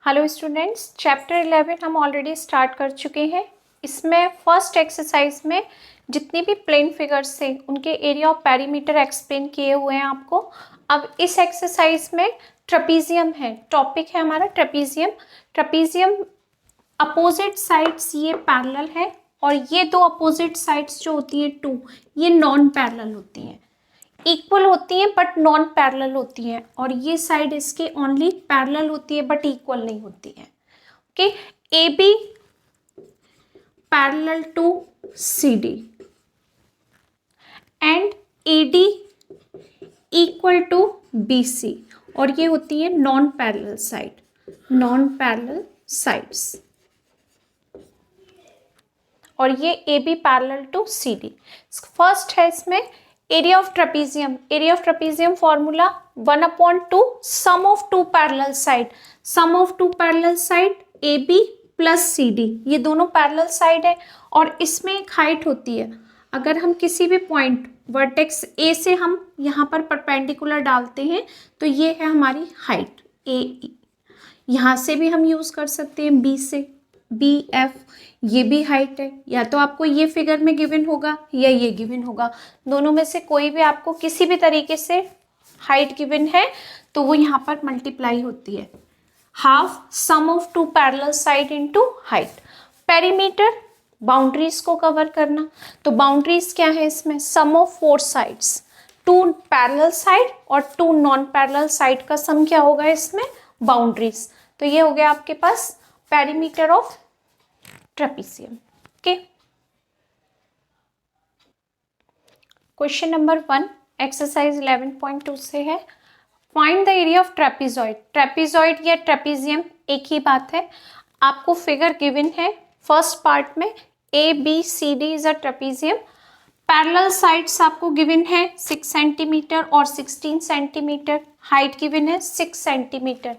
Hello students, chapter 11 हम already start कर चुके हैं। इसमें फर्स्ट एक्सरसाइज में जितनी भी प्लेन फिगर्स थे उनके एरिया ऑफ पेरीमीटर एक्सप्लेन किए हुए हैं आपको। अब इस एक्सरसाइज में ट्रेपीजियम है, टॉपिक है हमारा ट्रेपीजियम। ट्रेपीजियम अपोजिट साइड्स ये पैरेलल है और ये दो अपोजिट साइड्स जो होती हैं टू, ये नॉन पैरेलल होती हैं। इक्वल होती हैं बट नॉन पैरेलल होती हैं, और ये साइड इसके ओनली पैरेलल होती है बट इक्वल नहीं होती है। Okay, A B parallel to C D and A D equal to B C, और ये होती है non parallel side, non parallel sides. और ये A B parallel to C D. First है इसमें area of trapezium. Area of trapezium formula 1/2 sum of two parallel side, sum of two parallel side A B plus C D, ये दोनों parallel side है। और इसमें एक height होती है, अगर हम किसी भी पॉइंट वर्टेक्स ए से हम यहाँ पर परपेंडिकुलर डालते हैं तो ये है हमारी हाइट ए। यहाँ से भी हम यूज़ कर सकते हैं बी से, बी एफ, ये भी हाइट है। या तो आपको ये फिगर में गिवन होगा या ये गिवन होगा, दोनों में से कोई भी आपको किसी भी तरीके से हाइट गिवन है तो वो यहाँ पर मल्टीप्लाई होती है। Half sum of two parallel side into height. Perimeter boundaries को कवर करना, तो बाउंड्रीज क्या है इसमें, sum of four sides, two parallel side और टू नॉन पैरेलल साइड का सम क्या होगा इसमें, बाउंड्रीज। तो ये हो गया आपके पास perimeter of trapezium. Okay, question number 1 exercise 11.2 से है, find the area of trapezoid. Trapezoid या ट्रेपीजियम एक ही बात है। आपको फिगर गिवन है फर्स्ट पार्ट में, A B C D is a trapezium. Parallel sides आपको गिवन है 6 सेंटीमीटर और 16 सेंटीमीटर, हाइट गिवन है 6 सेंटीमीटर।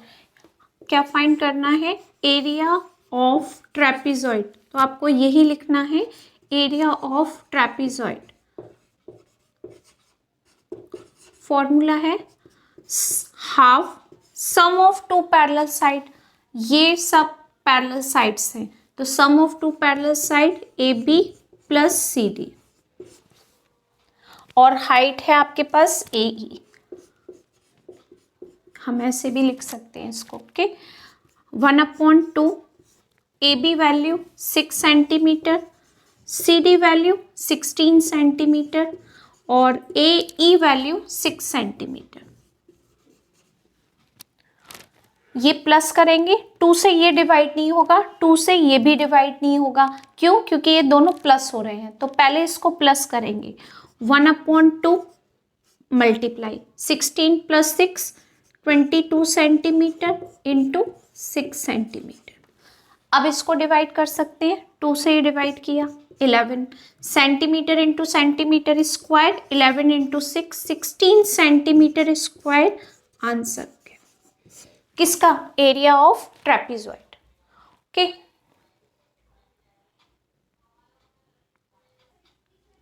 क्या फाइंड करना है, एरिया ऑफ ट्रेपीजॉइड। तो आपको यही लिखना है, एरिया ऑफ ट्रेपीजॉइड। फॉर्मूला है half sum of two parallel side, ये सब पैरेलल साइड्स हैं तो sum of two parallel side A B plus C D, और हाइट है आपके पास ए ई। हम ऐसे भी लिख सकते हैं इसको। Okay, 1/2 A B value 6 centimetre, C D value 16 centimetre और ए ई वैल्यू 6 सेंटीमीटर। ये प्लस करेंगे, 2 से ये डिवाइड नहीं होगा, 2 से ये भी डिवाइड नहीं होगा। क्यों? क्योंकि ये दोनों प्लस हो रहे हैं, तो पहले इसको प्लस करेंगे। 1/2 multiply 16 plus 6 22 centimetre into 6 centimetre. अब इसको डिवाइड कर सकते हैं, 2 से ही डिवाइड किया, 11 centimetre into centimetre square, 11 into 6 16 centimetre square. Answer किसका, area of trapezoid. Okay,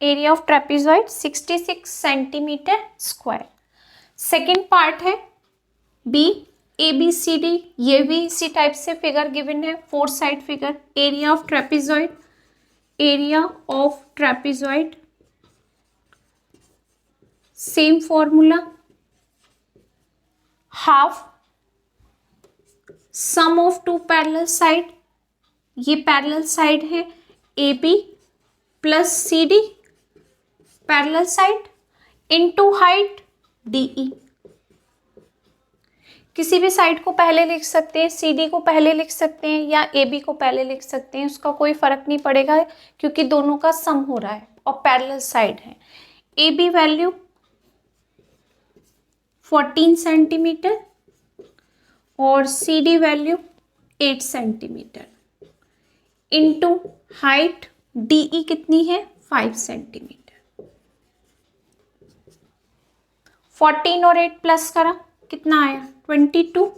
area of trapezoid 66 centimetre square. Second part है B, A B C D, ये भी इसी टाइप से फिगर गिवन है, 4 side figure. Area of trapezoid, area of trapezoid same formula, half sum of two parallel side, ये parallel side है A B plus C D parallel side, into height D ई। किसी भी side को पहले लिख सकते हैं, सी डी को पहले लिख सकते हैं या ए बी को पहले लिख सकते हैं, उसका कोई फर्क नहीं पड़ेगा क्योंकि दोनों का सम हो रहा है और पैरेलल साइड है। ए बी वैल्यू 14 सेंटीमीटर और C D value 8 centimetre, into height D E कितनी है, 5 सेंटीमीटर। 14 और 8 प्लस करा, कितना आया, 22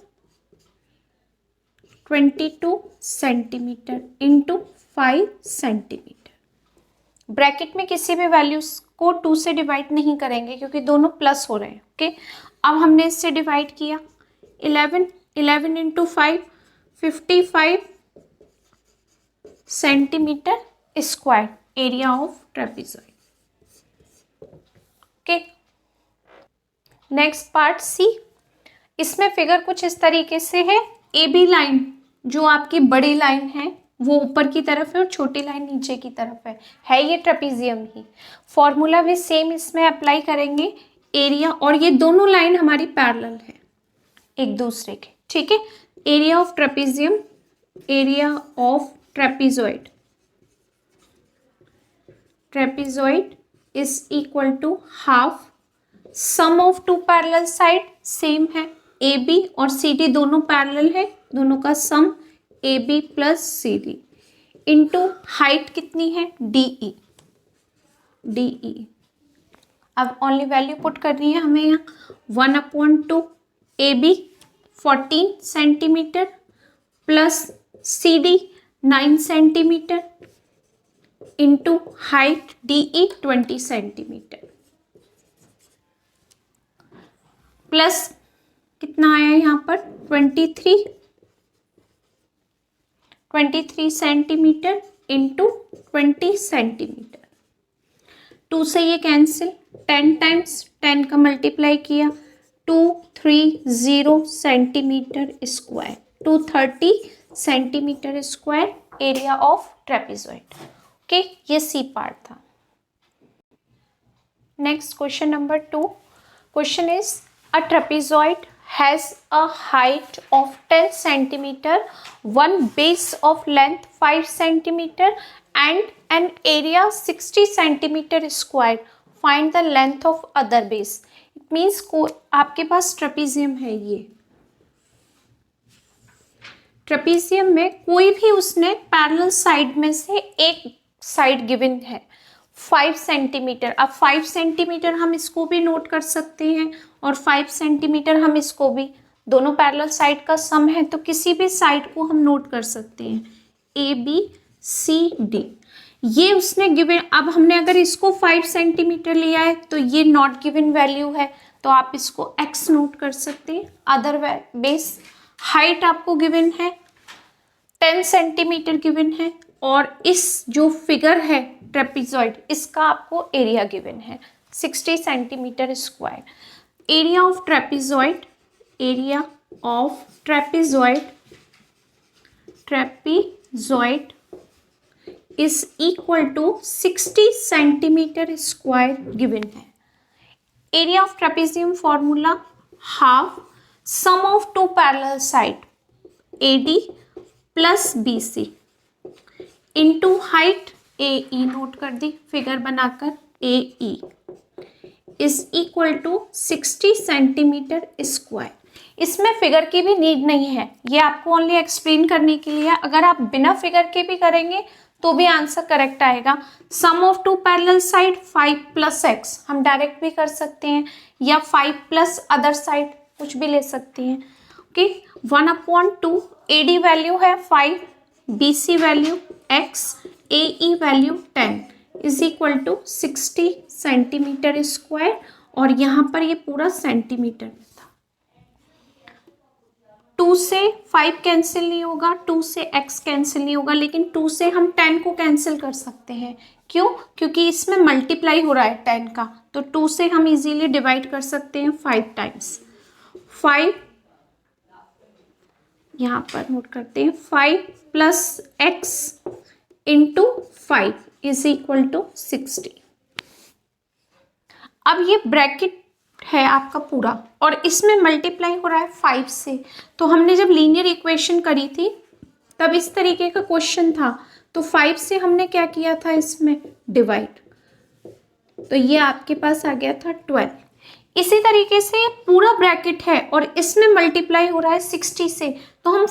सेंटीमीटर इंटू 5 सेंटीमीटर। ब्रैकेट में किसी भी वैल्यूज को 2 से डिवाइड नहीं करेंगे क्योंकि दोनों प्लस हो रहे हैं। ओके, अब हमने इससे डिवाइड किया, 11 into 5 55 centimetre square area of trapezoid. Okay, next part C. इसमें फिगर कुछ इस तरीके से है। ए बी लाइन जो आपकी बड़ी लाइन है वो ऊपर की तरफ है और छोटी लाइन नीचे की तरफ है ये ट्रेपेजियम ही। फॉर्मूला भी सेम इसमें अप्लाई करेंगे। एरिया, और ये दोनों लाइन हमारी पैरेलल है एक दूसरे के, ठीक है। Area of trapezium, area of trapezoid, trapezoid is equal to half sum of two parallel side, same है। ए बी और सी डी दोनों पैरेलल है, दोनों का sum A B plus C D into height कितनी है डी ई, डी ई। अब only value put करनी है हमें यहाँ 1/2 A B 14 centimetre plus C D 9 centimetre into height D E 20 centimetre plus कितना आया यहाँ पर 23 सेंटीमीटर इंटू 20 सेंटीमीटर। 2 से ये कैंसिल, 10 टाइम्स 10 का मल्टीप्लाई किया 230 centimetre square, 230 centimetre square area of trapezoid. Okay, ये सी पार्ट था। Next question number 2। Question is a trapezoid has a height of 10 centimeter, one base of length 5 centimeter and an area 60 centimeter square. Find the length of other base. It means को आपके पास trapezium है। ये trapezium में कोई भी उसने parallel side में से एक साइड गिवन है 5 सेंटीमीटर। अब 5 सेंटीमीटर हम इसको भी नोट कर सकते हैं और 5 सेंटीमीटर हम इसको भी, दोनों पैरेलल साइड का सम है तो किसी भी साइड को हम नोट कर सकते हैं। ए बी सी डी ये उसने गिवन। अब हमने अगर इसको 5 सेंटीमीटर लिया है तो ये नॉट गिवन वैल्यू है तो आप इसको x नोट कर सकते हैं। अदर बेस हाइट आपको गिवन है 10 सेंटीमीटर गिवन है और इस जो फिगर है ट्रेपेजॉइड इसका आपको एरिया गिवन है 60 centimetre square. Area of trapezoid, area of trapezoid, trapezoid is equal to 60 centimetre square given है। Area of trapezium formula half sum of two parallel side A D plus B C into height A E, note कर दी figure बनाकर, A E is equal to 60 centimetre square. इसमें figure की भी need नहीं है, ये आपको ओनली एक्सप्लेन करने के लिए। अगर आप बिना फिगर के भी करेंगे तो भी आंसर करेक्ट आएगा। Sum of two parallel side 5 plus x हम डायरेक्ट भी कर सकते हैं या 5 प्लस अदर साइड कुछ भी ले सकते हैं। ओके, 1/2 ए डी वैल्यू है 5, B C value x, A E value 10 is equal to 60 centimetre square और यहाँ पर ये पूरा सेंटीमीटर में था। 2 से 5 कैंसिल नहीं होगा, 2 से x कैंसिल नहीं होगा, लेकिन 2 से हम 10 को कैंसिल कर सकते हैं। क्यों? क्योंकि इसमें मल्टीप्लाई हो रहा है 10 का, तो 2 से हम इजीली डिवाइड कर सकते हैं 5 टाइम्स। 5 यहाँ पर नोट करते हैं, 5 plus x into 5 is equal to 60। अब ये ब्रैकेट है आपका पूरा और इसमें मल्टीप्लाई हो रहा है 5 से। तो हमने जब लीनियर इक्वेशन करी थी तब इस तरीके का क्वेश्चन था, तो 5 से हमने क्या किया था इसमें डिवाइड, तो ये आपके पास आ गया था 12। इसी तरीके से पूरा ब्रैकेट है और इसमें मल्टीप्लाई हो रहा है 60 से, तो हम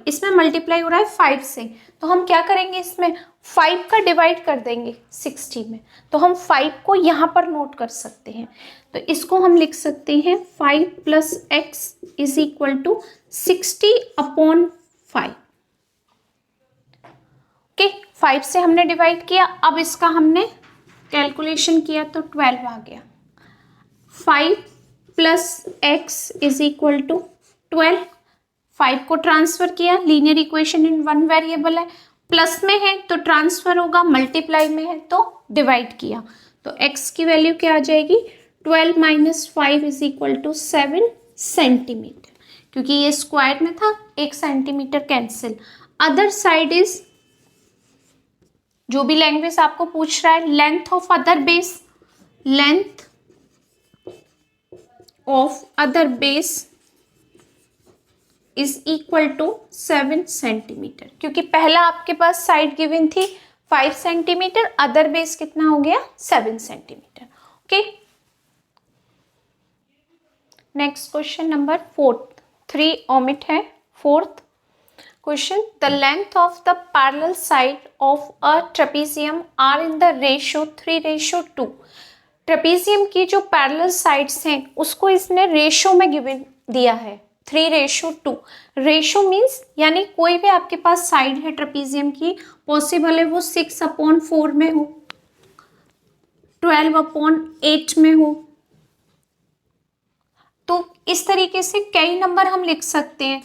इसमें मल्टीप्लाई हो रहा है 5 से, तो हम क्या करेंगे, इसमें 5 का डिवाइड कर देंगे 60 में, तो हम 5 को यहाँ पर नोट कर सकते हैं। तो इसको हम लिख सकते हैं 5 plus x is equal to 60/5। Okay, 5 से हमने डिवाइड किया, अब इसका हमने कैलकुलेशन किया तो 12 आ गया। 5 plus x is equal to 12, 5 को ट्रांसफर किया, linear equation in one variable है, प्लस में है तो ट्रांसफर होगा, मल्टीप्लाई में है तो डिवाइड किया, तो x की वैल्यू क्या आ जाएगी, 12 minus 5 is equal to 7 centimetre, क्योंकि ये स्क्वायर में था, 1 centimetre cancel. Other side is, जो भी लैंग्वेज आपको पूछ रहा है, length of other base, length of other base is equal to 7 centimetre, क्योंकि पहला आपके पास साइड गिवन थी 5 सेंटीमीटर, अदर बेस कितना हो गया, 7 centimetre. Okay, next question number 4, 3 omit है, 4th question, the length of the parallel side of a trapezium are in the ratio 3:2। Trapezium की जो पैरेलल साइड्स हैं उसको इसने रेशियो में गिवन दिया है, 3:2। रेशो मीन्स यानी कोई भी आपके पास साइड है ट्रेपेजियम की, पॉसिबल है वो 6/4 में हो, 12/8 में हो, तो इस तरीके से कई नंबर हम लिख सकते हैं,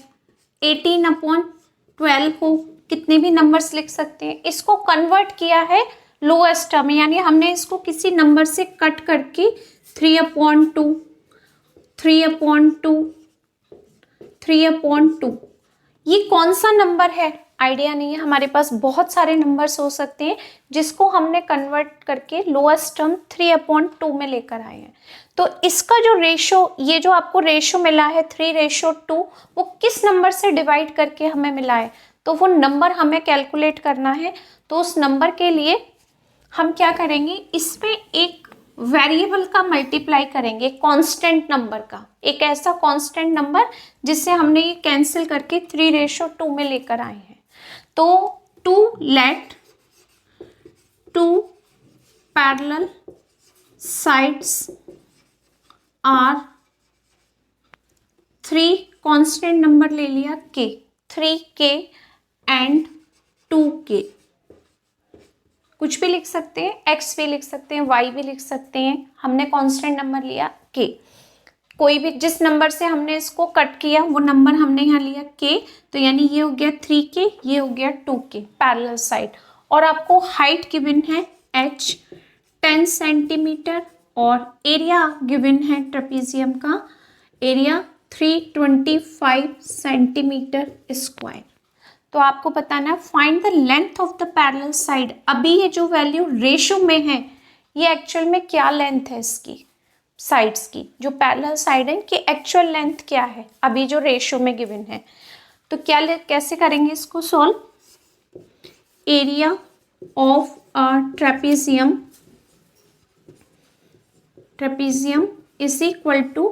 18/12 हो, कितने भी नंबर्स लिख सकते हैं। इसको कन्वर्ट किया है लोएस्ट टर्म में, यानी हमने इसको किसी नंबर से कट करके 3/2, 3/2, 3/2, ये कौन सा नंबर है आइडिया नहीं है, हमारे पास बहुत सारे नंबर्स हो सकते हैं जिसको हमने कन्वर्ट करके लोएस्ट टर्म 3/2 में लेकर आए हैं। तो इसका जो रेशो, ये जो आपको रेशो मिला है 3:2, वो किस नंबर से डिवाइड करके हमें मिला है, तो वो नंबर हमें कैलकुलेट करना है। तो उस नंबर के लिए हम क्या करेंगे, इसमें एक वेरिएबल का मल्टीप्लाई करेंगे, कांस्टेंट नंबर का, एक ऐसा कांस्टेंट नंबर जिससे हमने ये कैंसिल करके 3:2 में लेकर आए हैं। तो let 2 parallel sides are 3, constant number ले लिया k, 3k एंड 2k, कुछ भी लिख सकते हैं, x भी लिख सकते हैं, y भी लिख सकते हैं, हमने कांस्टेंट नंबर लिया k, कोई भी जिस नंबर से हमने इसको कट किया वो नंबर हमने यहाँ लिया k, तो यानी ये हो गया 3k, ये हो गया 2k पैरेलल साइड, और आपको हाइट गिवन है h 10 सेंटीमीटर और एरिया गिवन है ट्रेपेजियम का एरिया 325 सेंटीमीटर स्क्वायर। तो आपको बताना है find the length of the parallel side. अभी ये जो वैल्यू रेशो में है ये एक्चुअल में क्या लेंथ है इसकी, साइड्स की, जो पैरेलल साइड है कि एक्चुअल लेंथ क्या है अभी जो रेशो में गिवन है। तो कैसे करेंगे इसको solve, area of a trapezium is equal to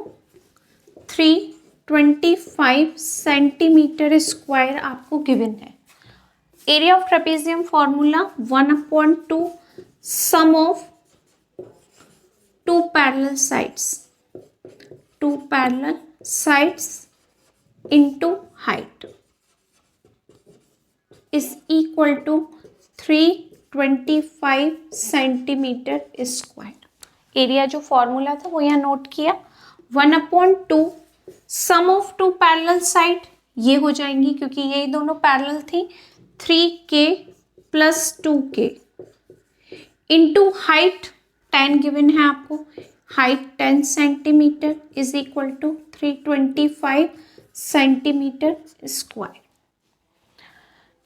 325 centimetre square आपको गिवन है। Area of trapezium formula 1/2 sum of two parallel sides into height is equal to 325 centimetre square. Area जो फॉर्मूला था वो यहाँ नोट किया, 1/2 sum of two parallel side, ये हो जाएंगी क्योंकि ये दोनों पैरेलल थी, 3k plus 2k into height 10 given है आपको, height 10 centimetre is equal to 325 centimetre square.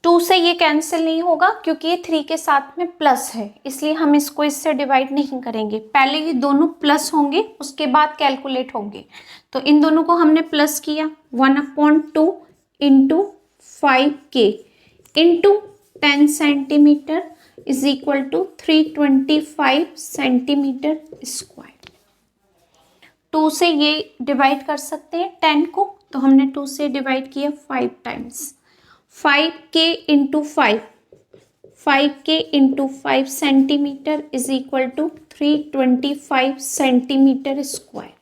2 से ये कैंसिल नहीं होगा क्योंकि ये 3 के साथ में प्लस है, इसलिए हम इसको इससे डिवाइड नहीं करेंगे, पहले ये दोनों प्लस होंगे उसके बाद कैलकुलेट होंगे। तो इन दोनों को हमने प्लस किया, 1/2 into 5k into 10 centimetre is equal to 325 centimetre square. 2 से ये डिवाइड कर सकते हैं 10 को, तो हमने 2 से डिवाइड किया 5 times, 5k into 5k into 5 centimetre is equal to 325 centimetre square.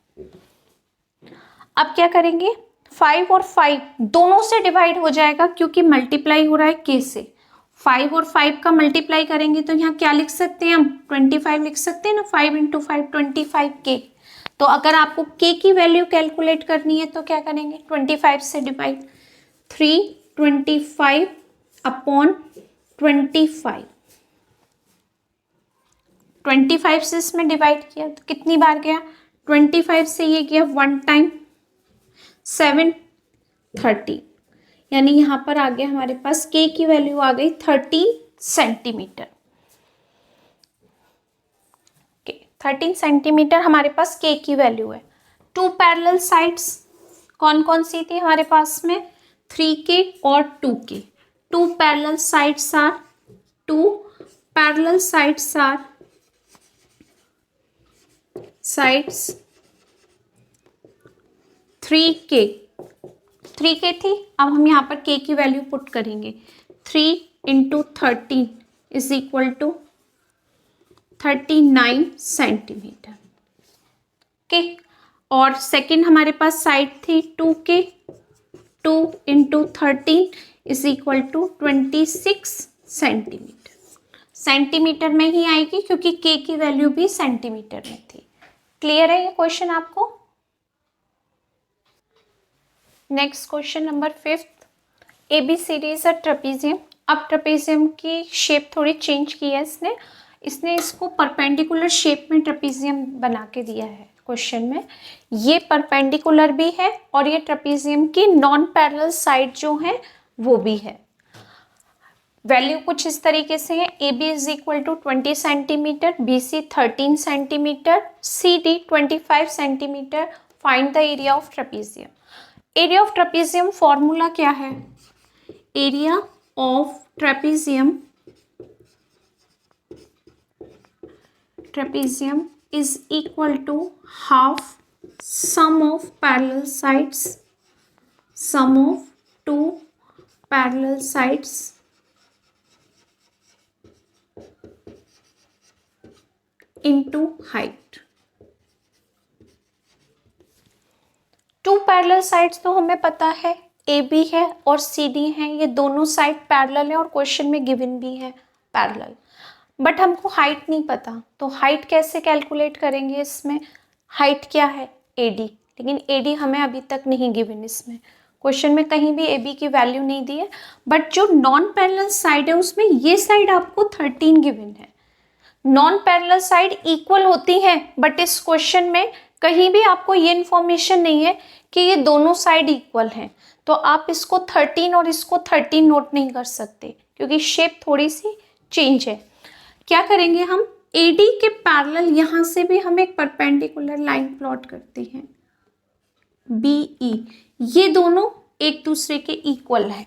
अब क्या करेंगे, 5 और 5 दोनों से डिवाइड हो जाएगा क्योंकि मल्टीप्लाई हो रहा है k से, 5 और 5 का मल्टीप्लाई करेंगे तो यहाँ क्या लिख सकते हैं हम, 25 लिख सकते हैं ना, 5 इंटू 5 25k। तो अगर आपको k की वैल्यू कैलकुलेट करनी है तो क्या करेंगे, 25 से डिवाइड, 325 अपॉन 25, 25 से इसमें डिवाइड किया तो कितनी बार गया, 25 से ये गया 1 टाइम, 730, यानी यहाँ पर आ गया हमारे पास के की वैल्यू आ गई 13 सेंटीमीटर। 13 सेंटीमीटर हमारे पास के की वैल्यू है। टू पैरेलल साइड्स कौन कौन सी थी हमारे पास में, 3K और 2K। To parallel sides are 3K, 3K थी। अब हम यहाँ पर K की वैल्यू पुट करेंगे, 3 into 13 is equal to 39 centimetre. Okay, और सेकंड हमारे पास साइड थी 2K, 2 into 13 is equal to 26 centimetre. Centimetre में ही आएगी क्योंकि K की वैल्यू भी सेंटीमीटर में थी। क्लियर है ये क्वेश्चन आपको? Next question number 5, ABCD is a trapezium. अब ट्रेपेजियम की शेप थोड़ी चेंज की है इसने इसको परपेंडिकुलर शेप में ट्रेपेजियम बना के दिया है क्वेश्चन में। ये परपेंडिकुलर भी है और ये ट्रेपेजियम की नॉन पैरेलल साइड जो है वो भी है। वैल्यू कुछ इस तरीके से है, AB is equal to 20 centimetre, BC 13 centimetre, CD 25 centimetre. Find the area of trapezium. Area of trapezium formula क्या है, area of trapezium is equal to half sum of parallel sides, sum of two parallel sides into height। Two parallel sides तो हमें पता है AB है और CD है, ये दोनों साइड पैरेलल है और क्वेश्चन में गिवन भी है पैरेलल। बट हमको हाइट नहीं पता, तो हाइट कैसे कैलकुलेट करेंगे इसमें, हाइट क्या है AD, लेकिन AD हमें अभी तक नहीं गिवन, इसमें क्वेश्चन में कहीं भी AB की वैल्यू नहीं दी है। बट जो नॉन पैरेलल साइड है उसमें ये साइड आपको 13 गिवन है। नॉन पैरेलल साइड इक्वल होती है बट इस क्वेश्चन में कहीं भी आपको ये इन्फॉर्मेशन नहीं है कि ये दोनों साइड इक्वल हैं, तो आप इसको 13 और इसको 13 नोट नहीं कर सकते क्योंकि शेप थोड़ी सी चेंज है। क्या करेंगे हम, AD के पैरेलल यहाँ से भी हम एक परपेंडिकुलर लाइन प्लॉट करते हैं BE। ये दोनों एक दूसरे के इक्वल है,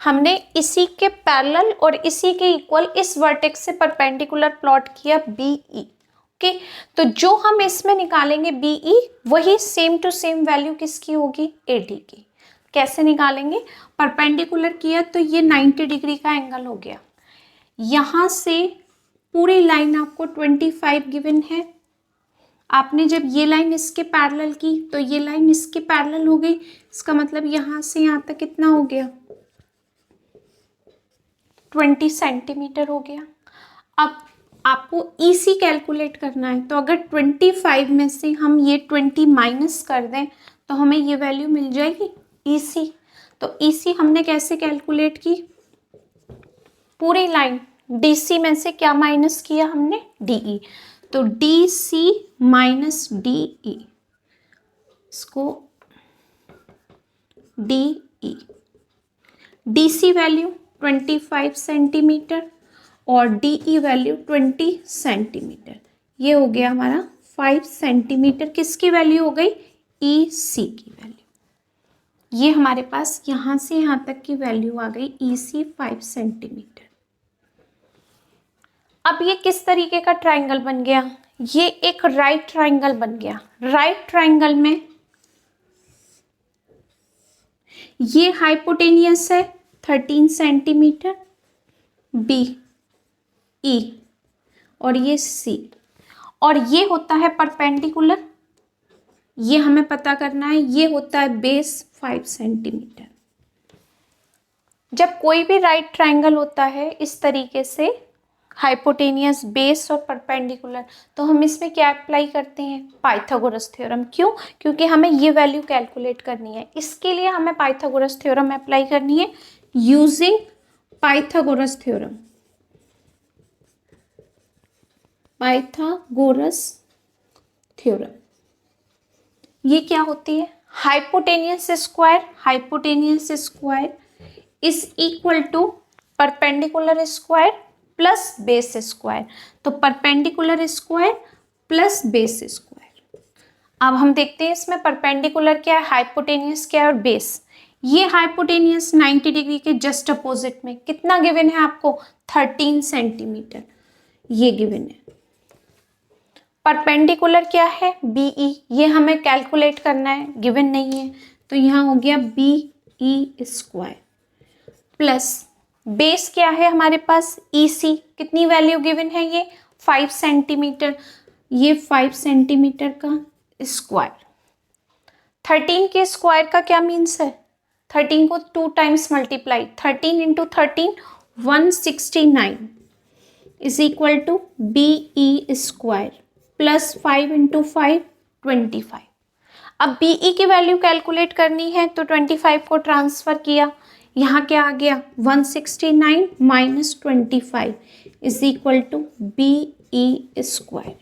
हमने इसी के पैरेलल और इसी के इक्वल इस वर्टेक्स से परपेंडिकुलर प्लॉट किया BE। ओके, तो जो हम इसमें निकालेंगे BE वही सेम टू सेम वैल्यू किसकी होगी, AD की। कैसे निकालेंगे, परपेंडिकुलर किया तो ये 90 डिग्री का एंगल हो गया, यहाँ से पूरी लाइन आपको 25 गिवन है। आपने जब ये लाइन इसके पैरेलल की तो ये लाइन इसके पैरेलल हो गई, इसका मतलब यहाँ से यहाँ तक कितना हो गया, 20 सेंटीमीटर हो गया। अब आपको EC कैलकुलेट करना है, तो अगर 25 में से हम ये 20 माइनस कर दें तो हमें ये वैल्यू मिल जाएगी EC। तो EC हमने कैसे कैलकुलेट की, पूरी लाइन DC में से क्या माइनस किया हमने, DE। तो DC माइनस DE, इसको DE, DC वैल्यू 25 सेंटीमीटर और DE वैल्यू 20 सेंटीमीटर। ये हो गया हमारा 5 सेंटीमीटर, किसकी वैल्यू हो गई, EC की वैल्यू। ये हमारे पास यहाँ से यहाँ तक की वैल्यू आ गई EC 5 सेंटीमीटर। अब ये किस तरीके का ट्राइंगल बन गया, ये एक राइट ट्राइंगल बन गया। राइट ट्राइंगल में ये हाइपोटेनियस है 13 सेंटीमीटर BE और ये C, और ये होता है परपेंडिकुलर, ये हमें पता करना है, ये होता है बेस 5 सेंटीमीटर। जब कोई भी राइट ट्राइंगल होता है इस तरीके से हाइपोटेनियस, बेस और परपेंडिकुलर। तो हम इसमें क्या अप्लाई करते हैं? Pythagoras theorem. क्यों? क्योंकि हमें ये वैल्यू कैलकुलेट करनी है, इसके लिए हमें पाइथागोरस थ्योरम अप्लाई करनी है using Pythagoras theorem. Pythagoras theorem ये क्या होती है? Hypotenuse square is equal to perpendicular square plus base square. तो perpendicular square plus base square. अब हम देखते हैं इसमें परपेंडिकुलर क्या है, हाइपोटेनियस क्या है और बेस। ये हाइपोटेनियस 90 डिग्री के जस्ट अपोजिट में कितना गिवन है आपको? 13 सेंटीमीटर ये गिवन है। परपेंडिकुलर क्या है? बीई, ये हमें कैलकुलेट करना है, गिवन नहीं है, तो यहाँ हो गया बीई स्क्वायर प्लस बेस क्या है हमारे पास? ईसी, कितनी वैल्यू गिवन है? ये 5 सेंटीमीटर, ये 5 सेंटीमीटर का स्क्वायर। 13 के स्क्वायर का क्या मीन्स है? 13 को 2 times multiply, 13 into 13 169 is equal to be square plus 5 into 5 25। अब बीई की वैल्यू कैलकुलेट करनी है तो 25 को ट्रांसफर किया, यहाँ क्या आ गया? 169 minus 25 is equal to be square.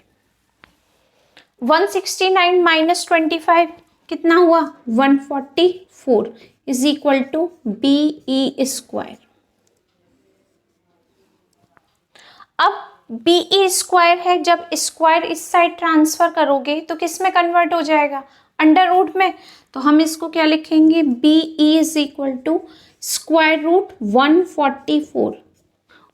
169 minus 25 कितना हुआ? 144 is equal to be square. अब बीई स्क्वायर है, जब स्क्वायर इस साइड ट्रांसफर करोगे तो किस में कन्वर्ट हो जाएगा? अंडर रूट में। तो हम इसको क्या लिखेंगे? BE is equal to square root 144,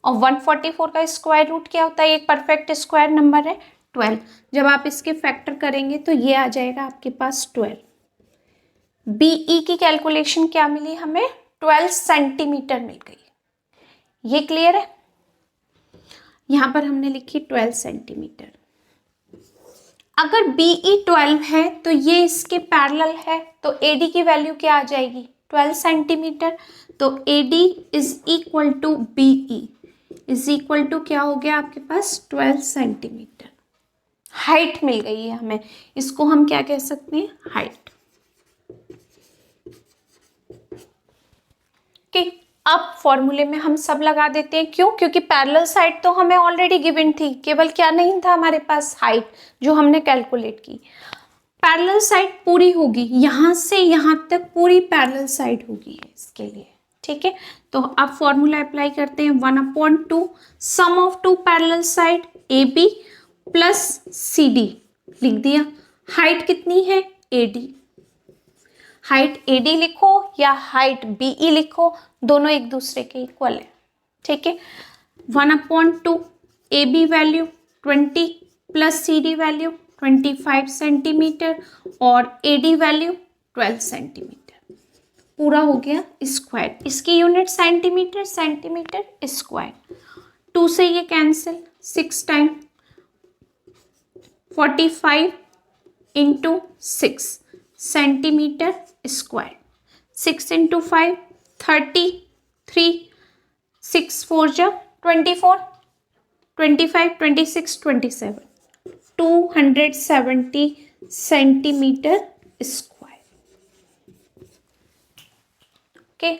और 144 का स्क्वायर रूट क्या होता है? एक परफेक्ट स्क्वायर नंबर है 12। जब आप इसके फैक्टर करेंगे तो ये आ जाएगा आपके पास 12। बीई की कैलकुलेशन क्या मिली हमें? 12 सेंटीमीटर मिल गई। ये क्लियर है? यहां पर हमने लिखी 12 सेंटीमीटर। अगर बीई 12 है तो ये इसके पैरेलल है, तो एडी की वैल्यू क्या आ जाएगी? 12 सेंटीमीटर। तो AD is equal to BE is equal to क्या हो गया आपके पास? 12 सेंटीमीटर। हाइट मिल गई है हमें, इसको हम क्या कह सकते हैं? हाइट। ओके, अब फॉर्मूले में हम सब लगा देते हैं। क्यों? क्योंकि पैरेलल साइड तो हमें ऑलरेडी गिवन थी, केवल क्या नहीं था हमारे पास? हाइट, जो हमने कैलकुलेट की। पैरेलल साइड पूरी होगी, यहां से यहां तक पूरी पैरेलल साइड होगी इसके लिए। ठीक है, तो अब फॉर्मूला अप्लाई करते हैं। 1/2 sum of two parallel side A B plus C D लिख दिया। हाइट कितनी है? एडी। हाइट एडी लिखो या हाइट बीई लिखो, दोनों एक दूसरे के इक्वल है। ठीक है, 1/2 A B value 20 plus C D value 25 centimetre और ए डी वैल्यू 12 सेंटीमीटर। पूरा हो गया स्क्वायर। इसकी यूनिट सेंटीमीटर, सेंटीमीटर स्क्वायर। 2 से ये cancel, 6 time 45 into 6 centimetre square. 6 into 5 33, 6 4 जा 24, 25 26 27 270 centimetre square. Okay,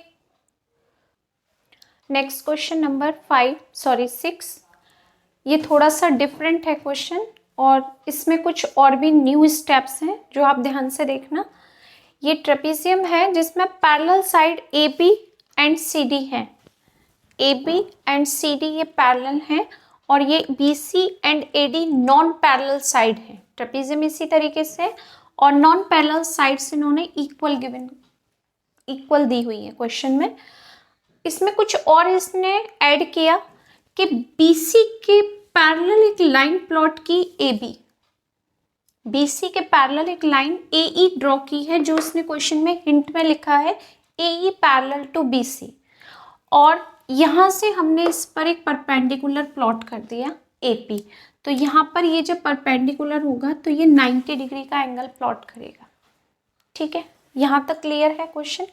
next question number 6। ये थोड़ा सा डिफरेंट है क्वेश्चन, और इसमें कुछ और भी न्यू स्टेप्स हैं जो आप ध्यान से देखना। ये ट्रेपेजियम है जिसमें parallel side A B and C D है। A B and C D ये पैरेलल हैं, और ये B C and A D non parallel side है। ट्रेपेजियम इसी तरीके से, और नॉन पैरेलल साइड्स इन्होंने इक्वल दी हुई है क्वेश्चन में। इसमें कुछ और इसने ऐड किया कि बी सी के पैरेलल एक लाइन प्लॉट की ए बी, बीसी के पैरेलल एक लाइन ए ई ड्रॉ की है, जो उसने क्वेश्चन में हिंट में लिखा है ए ई पैरेलल टू बीसी, और यहाँ से हमने इस पर एक परपेंडिकुलर प्लॉट कर दिया एपी। तो यहाँ पर ये जब परपेंडिकुलर होगा तो ये 90 डिग्री का एंगल प्लॉट करेगा। ठीक है, यहाँ तक क्लियर है क्वेश्चन?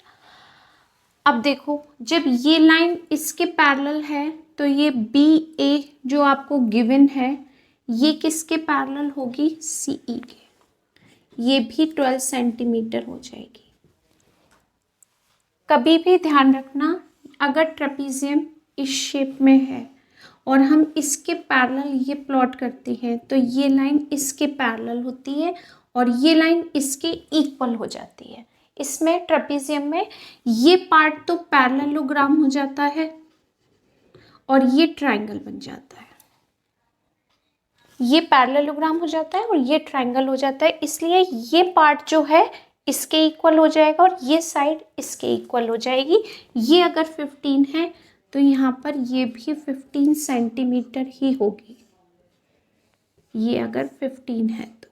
अब देखो, जब ये लाइन इसके पैरेलल है तो ये बी ए जो आपको गिवन है ये किसके पैरेलल होगी, सी ई के। ये भी 12 सेंटीमीटर हो जाएगी। कभी भी ध्यान रखना, अगर ट्रेपीजियम इस शेप में है और हम इसके पैरेलल ये प्लॉट करते हैं तो ये लाइन इसके पैरेलल होती है और ये लाइन इसके इक्वल हो जाती है। इसमें ट्रेपीजियम में ये पार्ट तो पैरेललोग्राम हो जाता है और ये ट्रायंगल बन जाता है। ये पैरेललोग्राम हो जाता है और ये ट्रायंगल हो जाता है, इसलिए ये पार्ट जो है इसके इक्वल हो जाएगा और ये साइड इसके इक्वल हो जाएगी। ये अगर 15 है तो यहाँ पर ये भी 15 सेंटीमीटर ही होगी, ये अगर 15 है तो।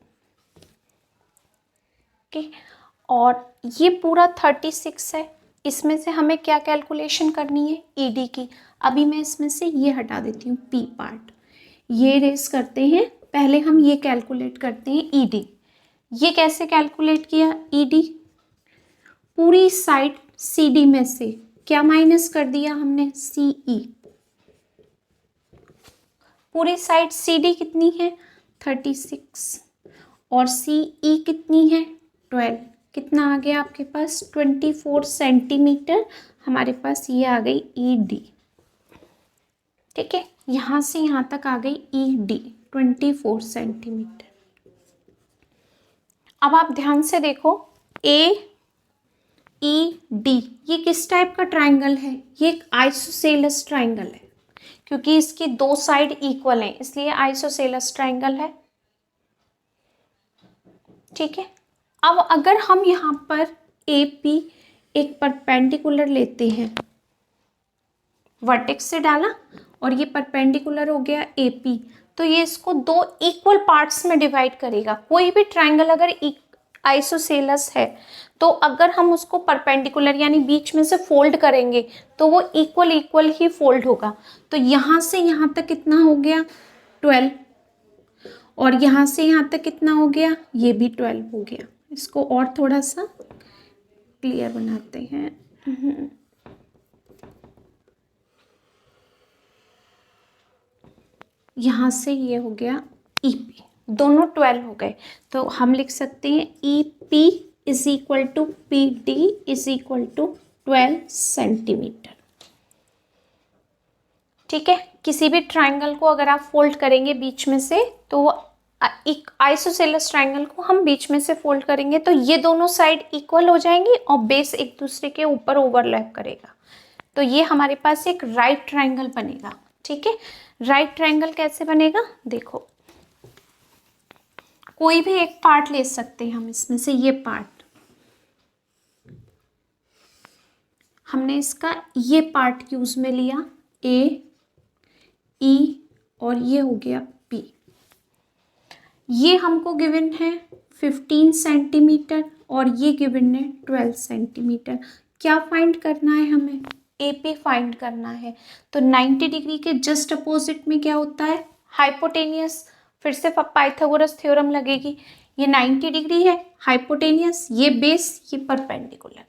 ओके, और ये पूरा 36 है। इसमें से हमें क्या कैलकुलेशन करनी है, ईडी की। अभी मैं इसमें से ये हटा देती हूँ, पी पार्ट, ये रेस करते हैं। पहले हम ये कैलकुलेट करते हैं ईडी। ये कैसे कैलकुलेट किया, ईडी पूरी साइड सीडी में से क्या माइनस कर दिया हमने, सीई। पूरी साइड सीडी कितनी है, 36 और सीई कितनी है, 12। कितना आ गया आपके पास, 24 सेंटीमीटर। हमारे पास ये आ गई ईडी। ठीक है, यहाँ से यहाँ तक आ गई ईडी 24 सेंटीमीटर। अब आप ध्यान से देखो, ए ई डी ये किस टाइप का ट्राइंगल है, ये एक आइसोसेलेस ट्राइंगल है, क्योंकि इसकी दो साइड इक्वल हैं इसलिए आइसोसेलेस ट्राइंगल है। ठीक है, अब अगर हम यहाँ पर ए पी एक परपेंडिकुलर लेते हैं, वर्टेक्स से डाला और ये परपेंडिकुलर हो गया ए पी, तो ये इसको दो इक्वल पार्ट्स में डिवाइड करेगा। कोई भी ट्राइंगल अगर आइसोसेलस है तो अगर हम उसको परपेंडिकुलर यानी बीच में से फोल्ड करेंगे तो वो इक्वल इक्वल ही फोल्ड होगा। तो यहाँ से यहाँ तक कितना हो गया, 12, और यहाँ से यहाँ तक कितना हो गया, ये भी 12 हो गया। इसको और थोड़ा सा क्लियर बनाते हैं। यहाँ से ये हो गया ई पी, दोनों 12 हो गए। तो हम लिख सकते हैं E P is equal to P D is equal to 12 centimetre. ठीक है, किसी भी ट्राइंगल को अगर आप फोल्ड करेंगे बीच में से तो एक आइसोसेलेस ट्राइंगल को हम बीच में से फोल्ड करेंगे तो ये दोनों साइड इक्वल हो जाएंगी और बेस एक दूसरे के ऊपर ओवरलैप करेगा, तो ये हमारे पास एक राइट ट्राइंगल बनेगा। ठीक है, राइट ट्राइंगल कैसे बनेगा, देखो कोई भी एक पार्ट ले सकते हैं हम इसमें से, ये पार्ट हमने इसका ये पार्ट यूज में लिया, ए ई और ये हो गया पी। ये हमको गिवन है 15 सेंटीमीटर और ये गिवन है 12 सेंटीमीटर। क्या फाइंड करना है हमें, एपी फाइंड करना है। तो 90 डिग्री के जस्ट अपोजिट में क्या होता है, हाइपोटेनियस। फिर से पाइथागोरस थ्योरम लगेगी। ये 90 डिग्री है, हाइपोटेनियस, ये बेस, ये परपेंडिकुलर।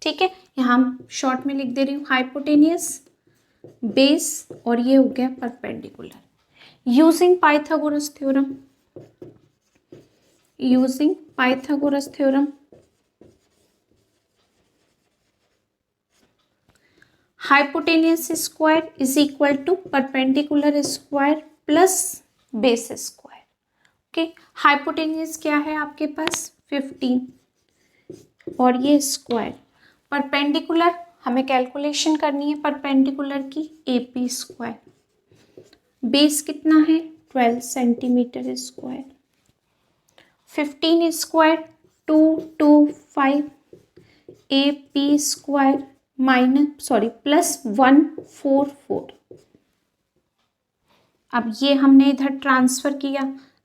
ठीक है, यहाँ हम शॉर्ट में लिख दे रही हूँ हाइपोटेनियस, बेस और ये हो गया perpendicular. Using Pythagoras theorem, using Pythagoras theorem, hypotenuse square is equal to perpendicular square plus base square. Okay, hypotenuse क्या है आपके पास 15 और ये स्क्वायर, परपेंडिकुलर हमें कैलकुलेशन करनी है परपेंडिकुलर की, एपी स्क्वायर, बेस कितना है 12 centimetre square, 15 square 225 AP square plus 144। अब ये हमने इधर ट्रांसफर किया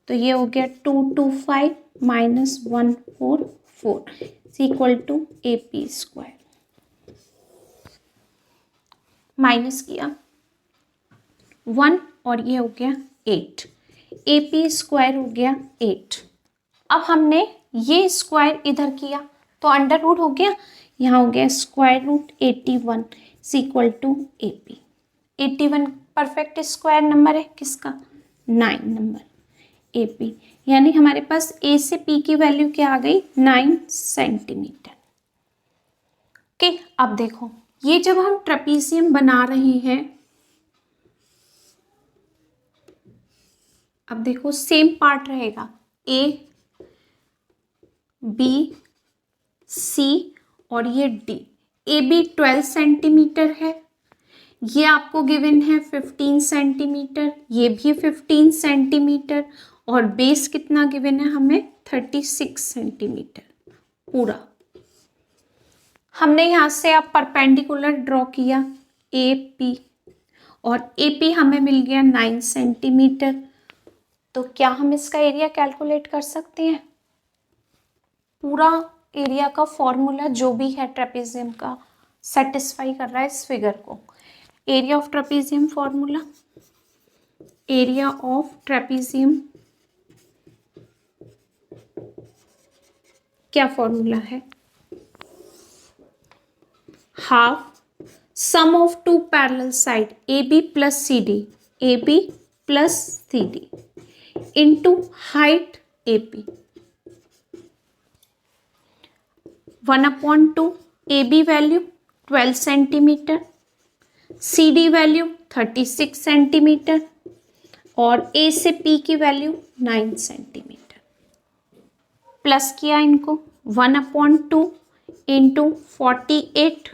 तो ये हो गया 225 minus 144 equal to AP square. Minus किया 1 और ये हो गया 8, एपी स्क्वायर हो गया 8। अब हमने ये स्क्वायर इधर किया तो अंडर रूट हो गया, यहाँ हो गया square root 81 is equal to AP। 81 perfect square number है किसका? 9 नंबर AP। यानी हमारे पास A से P की वैल्यू क्या आ गई? 9 सेंटीमीटर। ओके, अब देखो ये जब हम ट्रेपीजियम बना रहे हैं, अब देखो सेम पार्ट रहेगा A B C और ये D। AB 12 सेंटीमीटर है, ये आपको गिवन है 15 सेंटीमीटर, ये भी 15 सेंटीमीटर और बेस कितना गिवन है हमें? 36 सेंटीमीटर पूरा। हमने यहाँ से अब परपेंडिकुलर ड्रॉ किया AP और AP हमें मिल गया 9 सेंटीमीटर। तो क्या हम इसका एरिया कैलकुलेट कर सकते हैं? पूरा एरिया का फॉर्मूला जो भी है ट्रेपेजियम का सेटिस्फाई कर रहा है इस फिगर को। Area of trapezium formula, area of trapezium क्या फॉर्मूला है? Half sum of two parallel side AB plus CD, AB plus CD into height AP 1/2। AB value 12 centimetre, CD value 36 centimetre और A से P की value 9 centimetre. Plus किया इनको 1/2 into 48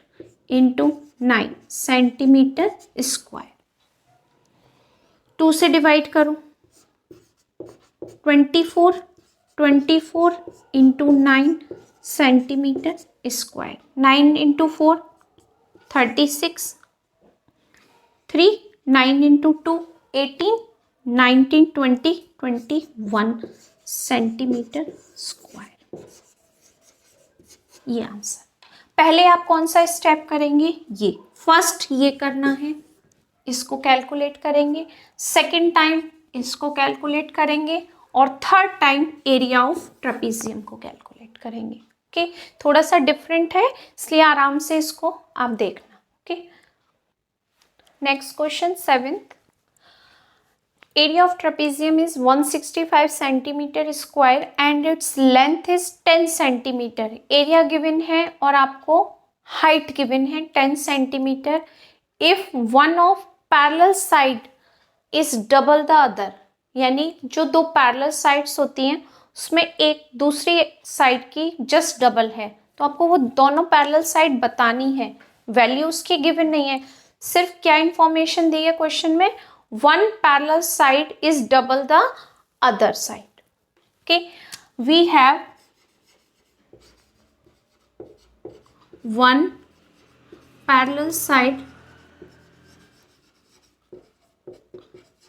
into 9 centimetre square. 2 से divide करो 24 into 9 centimetre square. 9 into 4 36, 3 9 into 2 18, 19 20 21 centimetre square. ये answer. पहले आप कौन सा स्टेप करेंगे? ये फर्स्ट ये करना है, इसको कैलकुलेट करेंगे, सेकंड टाइम इसको कैलकुलेट करेंगे और third time area of trapezium को कैलकुलेट करेंगे। ओके, थोड़ा सा डिफरेंट है इसलिए आराम से इसको आप देखना। Okay, next question 7th। Area of trapezium is 165 centimetre square and its length is 10 centimetre. Area given है और आपको हाइट गिवन है 10 centimetre. If one of parallel side is double the other, यानी जो दो पैरेलल साइड्स होती हैं उसमें एक दूसरी साइड की जस्ट डबल है, तो आपको वो दोनों पैरेलल साइड बतानी है। वैल्यू उसकी गिवन नहीं है, सिर्फ क्या इंफॉर्मेशन दी है क्वेश्चन में? One parallel side is double the other side. Okay, we have one parallel side,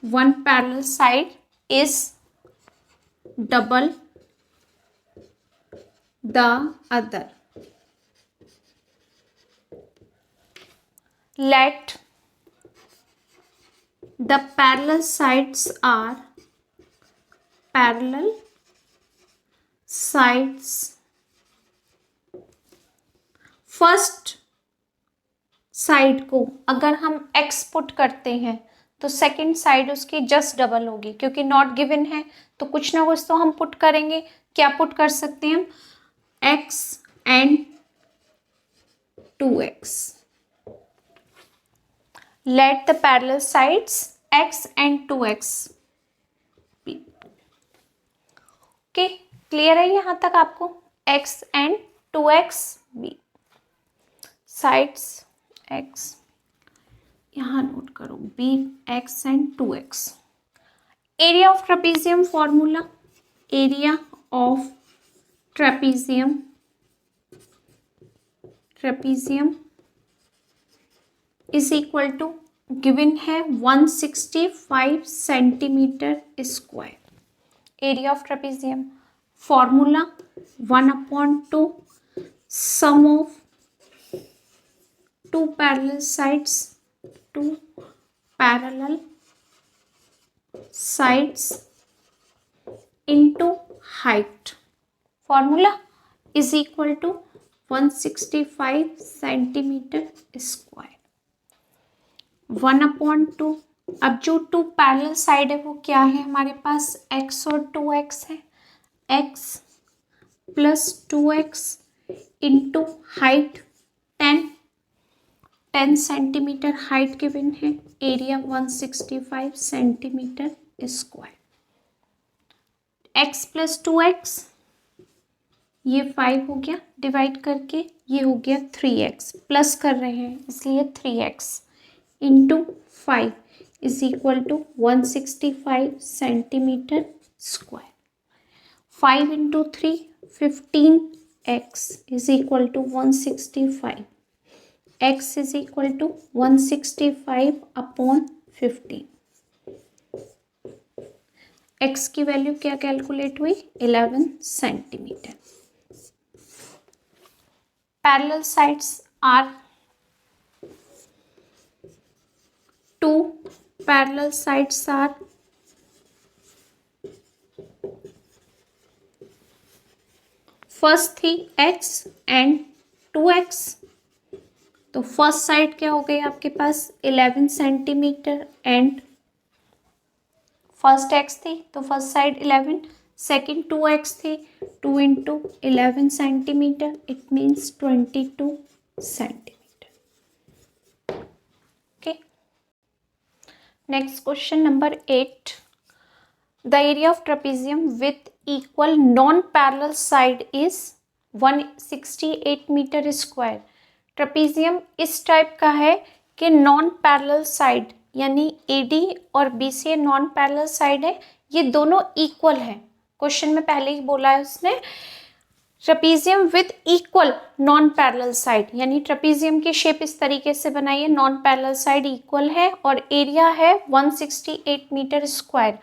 one parallel side is double the other. Let the parallel sides are parallel sides. First side को अगर हम x put करते हैं तो second side उसकी just double होगी, क्योंकि not given है तो कुछ ना कुछ तो हम पुट करेंगे। क्या पुट कर सकते हैं हम? x and 2x। Let the parallel sides x and 2x बी। ओके, क्लियर है यहाँ तक आपको? x एंड 2x बी। साइड्स x, यहाँ नोट करो be, x and 2x। Area of trapezium formula, area of trapezium is equal to given है 165 centimetre square. Area of trapezium formula 1/2 sum of two parallel sides, two parallel sides into height. Formula is equal to 165 centimetre square. 1/2। अब जो to parallel side है वो क्या है हमारे पास, x और 2x है। x plus 2x into height 10 centimetre height given है, एरिया 165 centimetre square. x plus 2x ये 5 हो गया, डिवाइड करके ये हो गया 3x, प्लस कर रहे हैं इसलिए 3x into 5 is equal to 165 centimetre square. 5 into 3 15x is equal to 165। x is equal to 165 upon 15। x की वैल्यू क्या कैलकुलेट हुई, 11 centimetre. Parallel sides are 2 parallel sides are first थी x एंड 2x, तो first side क्या हो गई आपके पास 11 सेंटीमीटर एंड फर्स्ट x थी तो फर्स्ट साइड 11, सेकेंड 2x थी 2 into 11 centimetre, it means 22 centimetre. Okay, next question number 8। The area of trapezium with equal non parallel side is 168 metre square. Trapezium इस type का है कि non parallel side यानी AD और BC non parallel side है, ये दोनों equal है। क्वेश्चन में पहले ही बोला है उसने, trapezium with equal non parallel side, यानी ट्रेपेजियम की शेप इस तरीके से बनाई है, नॉन पैरेलल साइड इक्वल है और एरिया है 168 metre square.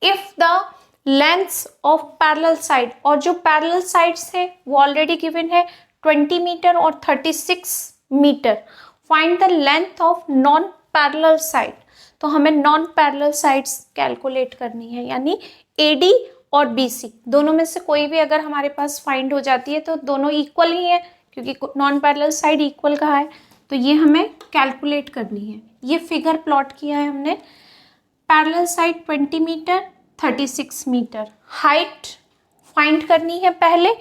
If the lengths of parallel side, और जो पैरेलल साइड्स है वो ऑलरेडी गिवन है 20 मीटर और 36 metre. Find the length of non parallel side, तो हमें नॉन पैरेलल साइड्स कैलकुलेट करनी है, यानी AD और BC दोनों में से कोई भी अगर हमारे पास फाइंड हो जाती है तो दोनों इक्वल ही है, क्योंकि नॉन पैरेलल साइड इक्वल कहा है, तो ये हमें कैलकुलेट करनी है। ये फिगर प्लॉट किया है हमने, parallel side 20 metre 36 metre, height find करनी है पहले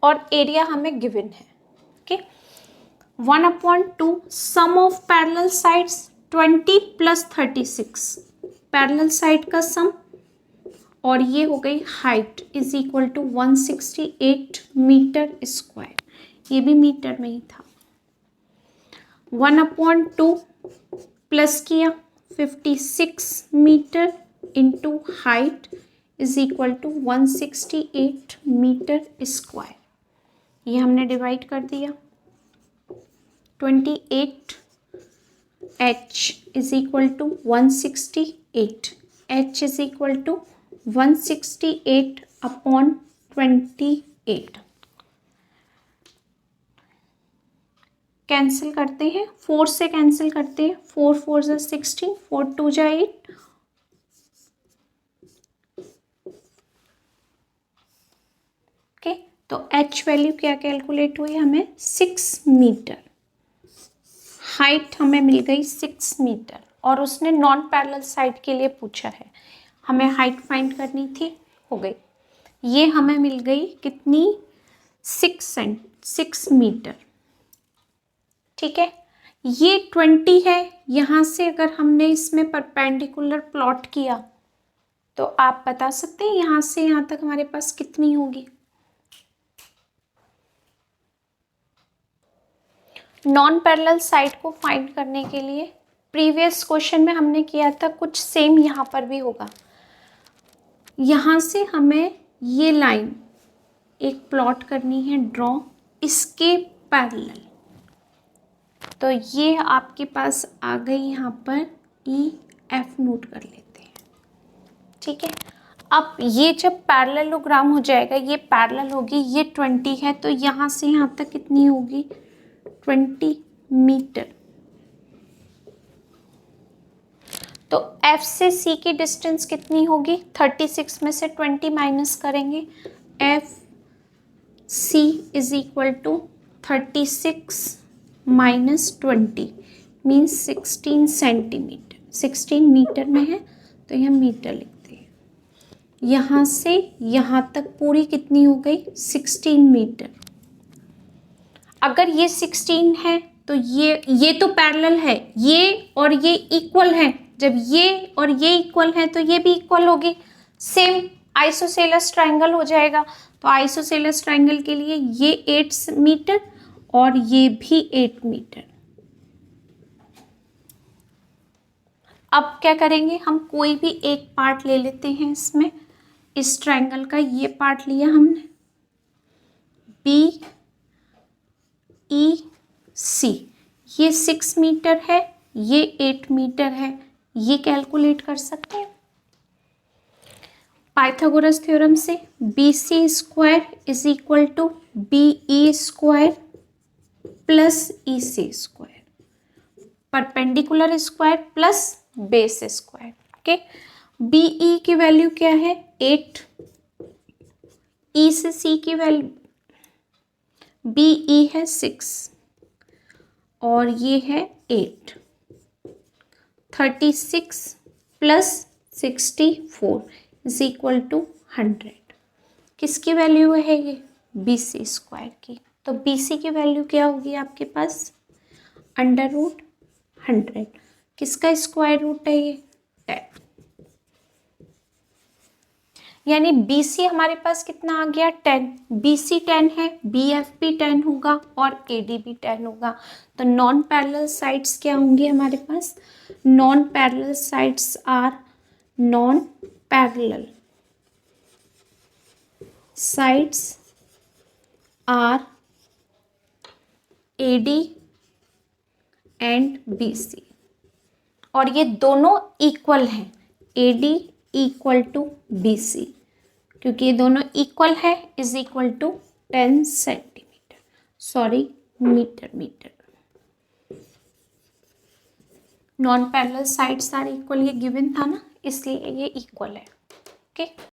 और एरिया हमें गिवन है। Okay, 1/2 sum of parallel sides 20 plus 36, parallel side का सम, और ये हो गई height is equal to 168 metre square, ये भी मीटर में ही था। 1/2 प्लस किया 56 metre into height is equal to 168 metre square, ये हमने डिवाइड कर दिया। 28 h is equal to 168, h is equal to 168 upon 28। Cancel करते हैं, 4 से कैंसिल करते हैं, 4 4 जा 16, 4 2 जा 8, ओके, तो h वैल्यू क्या कैलकुलेट हुई हमें 6 मीटर, हाइट हमें मिल गई 6 मीटर, और उसने नॉन पैरेलल साइड के लिए पूछा है, हमें हाइट फाइंड करनी थी, हो गई। ये हमें मिल गई कितनी, 6 मीटर, ठीक है। ये 20 है, यहाँ से अगर हमने इसमें परपेंडिकुलर प्लॉट किया तो आप बता सकते हैं यहाँ से यहाँ तक हमारे पास कितनी होगी। नॉन पैरेलल साइड को फाइंड करने के लिए प्रीवियस क्वेश्चन में हमने किया था, कुछ सेम यहाँ पर भी होगा। यहाँ से हमें ये लाइन एक प्लॉट करनी है ड्रॉ, इसके पैरेलल, तो ये आपके पास आ गई यहाँ पर EF नोट कर लेते हैं, ठीक है। अब ये जब पैरेललोग्राम हो जाएगा, ये पैरेलल होगी, ये 20 है, तो यहाँ से यहाँ तक कितनी होगी 20 मीटर। तो F से C की डिस्टेंस कितनी होगी, 36 में से 20 माइनस करेंगे, F C is equal to 36 minus 20 means 16 centimetre. 16 metre में है तो यह मीटर लिखते हैं। यहाँ से यहाँ तक पूरी कितनी हो गई? 16 मीटर। अगर ये 16 है तो ये तो पैरेलल है, ये और ये इक्वल है। जब ये और ये इक्वल है तो ये भी इक्वल होगी, सेम आइसोसेलेस ट्रायंगल हो जाएगा। तो आइसोसेलेस ट्रायंगल के लिए ये 8 मीटर और ये भी 8 मीटर। अब क्या करेंगे, हम कोई भी एक पार्ट ले लेते हैं इसमें। इस ट्रायंगल का ये पार्ट लिया हमने, बी ई सी। ये 6 मीटर है, ये 8 मीटर है, ये कैलकुलेट कर सकते हैं पाइथागोरस थ्योरम से। B C square is equal to B E square plus E C square, perpendicular square plus base square. Okay, B E की वैल्यू क्या है? 8। ई से सी की वैल्यू, बी ई है 6 और ये है 8। 36 प्लस 64 इज इक्वल टू 100। किसकी वैल्यू है ये? बी सी स्क्वायर की। तो बी सी की वैल्यू क्या होगी आपके पास? √100। किसका स्क्वायर रूट है ये? 10। यानी बी सी हमारे पास कितना आ गया? 10। बी सी 10 है, बी एफ भी 10 होगा और ए डी भी 10 होगा। तो नॉन पैरेलल साइड्स क्या होंगी हमारे पास? Non parallel sides are, non parallel sides are A D and B C. और ये दोनों इक्वल हैं, A D equal to B C, क्योंकि ये दोनों इक्वल है, is equal to 10 centimetre, sorry metre. Non parallel sides are equal, ये given था ना, इसलिए ये इक्वल है। ओके।